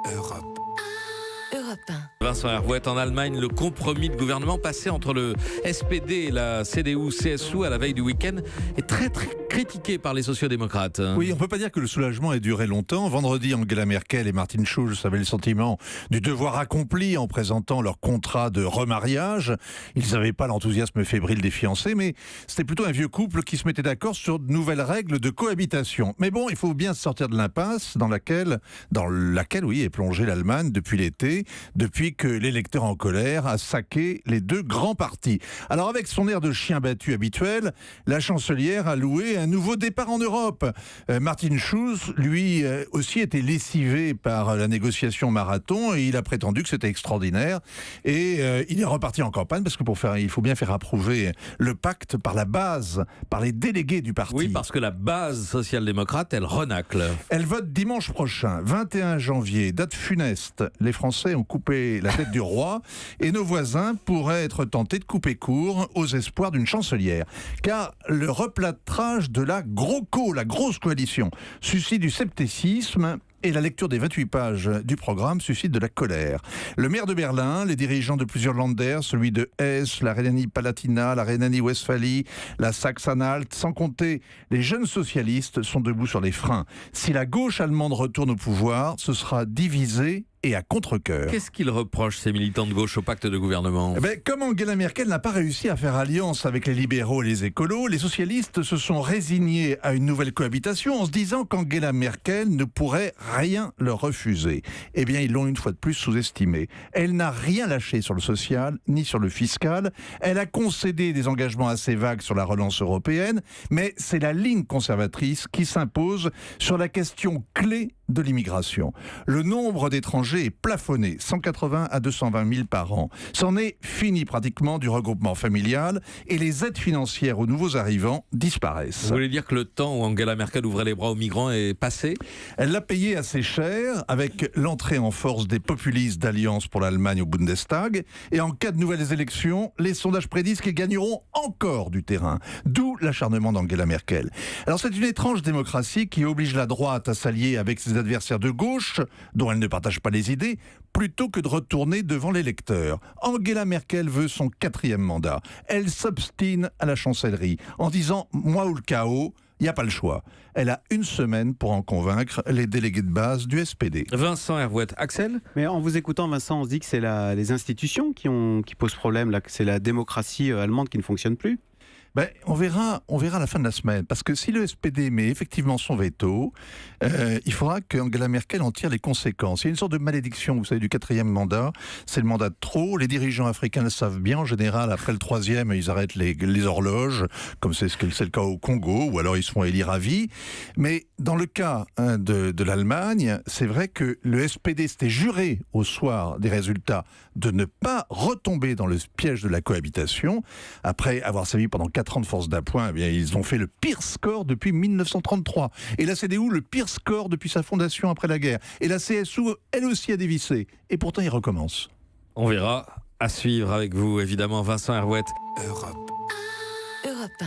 Europe. Europe 1. Vincent Hervouet, en Allemagne, le compromis de gouvernement passé entre le SPD et la CDU-CSU à la veille du week-end est très critiqué par les sociodémocrates. Oui, on ne peut pas dire que le soulagement ait duré longtemps. Vendredi, Angela Merkel et Martin Schulz avaient le sentiment du devoir accompli en présentant leur contrat de remariage. Ils n'avaient pas l'enthousiasme fébrile des fiancés, mais c'était plutôt un vieux couple qui se mettait d'accord sur de nouvelles règles de cohabitation. Mais bon, il faut bien se sortir de l'impasse dans laquelle oui, est plongée l'Allemagne depuis l'été, depuis que l'électeur en colère a saqué les deux grands partis. Alors avec son air de chien battu habituel, la chancelière a loué un nouveau départ en Europe. Martin Schulz, lui aussi, était lessivé par la négociation marathon et il a prétendu que c'était extraordinaire. Et il est reparti en campagne parce que il faut bien faire approuver le pacte par la base, par les délégués du parti. Oui, parce que la base social-démocrate, elle renacle. Elle vote dimanche prochain, 21 janvier, date funeste. Les Français ont coupé la tête du roi et nos voisins pourraient être tentés de couper court aux espoirs d'une chancelière. Car le replâtrage de la GroKo, la grosse coalition, suscite du scepticisme. Et la lecture des 28 pages du programme suscite de la colère. Le maire de Berlin, les dirigeants de plusieurs Länder, celui de Hesse, la Rhénanie-Palatinat, la Rhénanie-Westphalie, la Saxe-Anhalt, sans compter les jeunes socialistes, sont debout sur les freins. Si la gauche allemande retourne au pouvoir, ce sera divisé et à contre-cœur. Qu'est-ce qu'ils reprochent, ces militants de gauche, au pacte de gouvernement ? Comme Angela Merkel n'a pas réussi à faire alliance avec les libéraux et les écolos, les socialistes se sont résignés à une nouvelle cohabitation en se disant qu'Angela Merkel ne pourrait rien leur refuser. Eh bien, ils l'ont une fois de plus sous-estimé. Elle n'a rien lâché sur le social ni sur le fiscal. Elle a concédé des engagements assez vagues sur la relance européenne, mais c'est la ligne conservatrice qui s'impose sur la question clé de l'immigration. Le nombre d'étrangers est plafonné, 180 à 220 000 par an. C'en est fini pratiquement du regroupement familial et les aides financières aux nouveaux arrivants disparaissent. Vous voulez dire que le temps où Angela Merkel ouvrait les bras aux migrants est passé ? Elle l'a payé assez cher avec l'entrée en force des populistes d'Alliance pour l'Allemagne au Bundestag. Et en cas de nouvelles élections, les sondages prédisent qu'ils gagneront encore du terrain. D'où l'acharnement d'Angela Merkel. Alors c'est une étrange démocratie qui oblige la droite à s'allier avec ses adversaires de gauche, dont elle ne partage pas les idées, plutôt que de retourner devant l'électeur. Angela Merkel veut son 4e mandat. Elle s'obstine à la chancellerie en disant « moi ou le chaos ». Il n'y a pas le choix. Elle a une semaine pour en convaincre les délégués de base du SPD. Vincent Hervouet. Axel ? Mais en vous écoutant, Vincent, on se dit que c'est les institutions qui posent problème, là, que c'est la démocratie allemande qui ne fonctionne plus. On verra à la fin de la semaine. Parce que si le SPD met effectivement son veto, il faudra qu'Angela Merkel en tire les conséquences. Il y a une sorte de malédiction, vous savez, du 4e mandat. C'est le mandat de trop. Les dirigeants africains le savent bien. En général, après le 3e, ils arrêtent les horloges, comme c'est le cas au Congo, ou alors ils se font élire à vie. Mais dans le cas de l'Allemagne, c'est vrai que le SPD s'était juré au soir des résultats de ne pas retomber dans le piège de la cohabitation. Après avoir servi pendant 4 ans de force d'appoint, eh bien, ils ont fait le pire score depuis 1933. Et la CDU, le pire score depuis sa fondation après la guerre. Et la CSU, elle aussi, a dévissé. Et pourtant, ils recommencent. On verra. À suivre avec vous, évidemment, Vincent Hervouet. Europe 1.